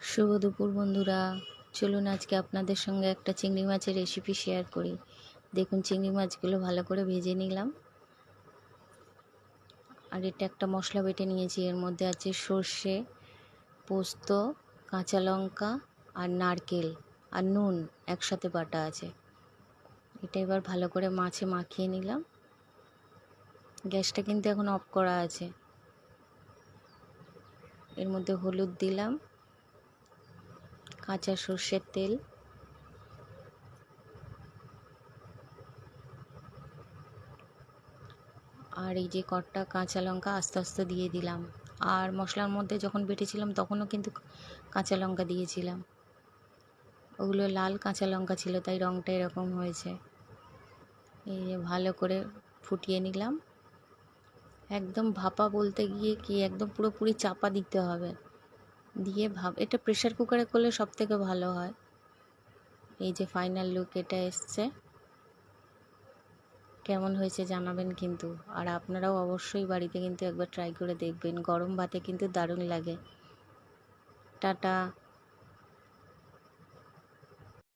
শুভ দুপুর বন্ধুরা, চলুন আজকে আপনাদের সঙ্গে একটা চিংড়ি মাছের রেসিপি শেয়ার করি। দেখুন, চিংড়ি মাছগুলো ভালো করে ভেজে নিলাম। আর এটা একটা মশলা বেটে নিয়েছি। এর মধ্যে আছে সর্ষে, পোস্ত, কাঁচা লঙ্কা আর নারকেল আর নুন একসাথে বাটা আছে। এটা এবার ভালো করে মাছে মাখিয়ে নিলাম। গ্যাসটা কিন্তু এখন অফ করা আছে। এর মধ্যে হলুদ দিলাম, কাঁচা সর্ষের তেল, আর এই যে কটা কাঁচা লঙ্কা আস্তে আস্তে দিয়ে দিলাম। আর মশলার মধ্যে যখন বেটেছিলাম তখনও কিন্তু কাঁচা লঙ্কা দিয়েছিলাম। ওগুলো লাল কাঁচা লঙ্কা ছিল, তাই রঙটা এরকম হয়েছে। এই যে ভালো করে ফুটিয়ে নিলাম। একদম ভাপা বলতে গিয়ে কি, একদম পুরোপুরি চাপা দিতে হবে। দিয়ে এটা প্রেশার কুকারে করলে সব থেকে ভালো হয়। এই যে ফাইনাল লুক এটা এসছে। কেমন হয়েছে জানাবেন কিন্তু। আর আপনারাও অবশ্যই বাড়িতে কিন্তু একবার ট্রাই করে দেখবেন। গরম ভাতে কিন্তু দারুণ লাগে। টাটা।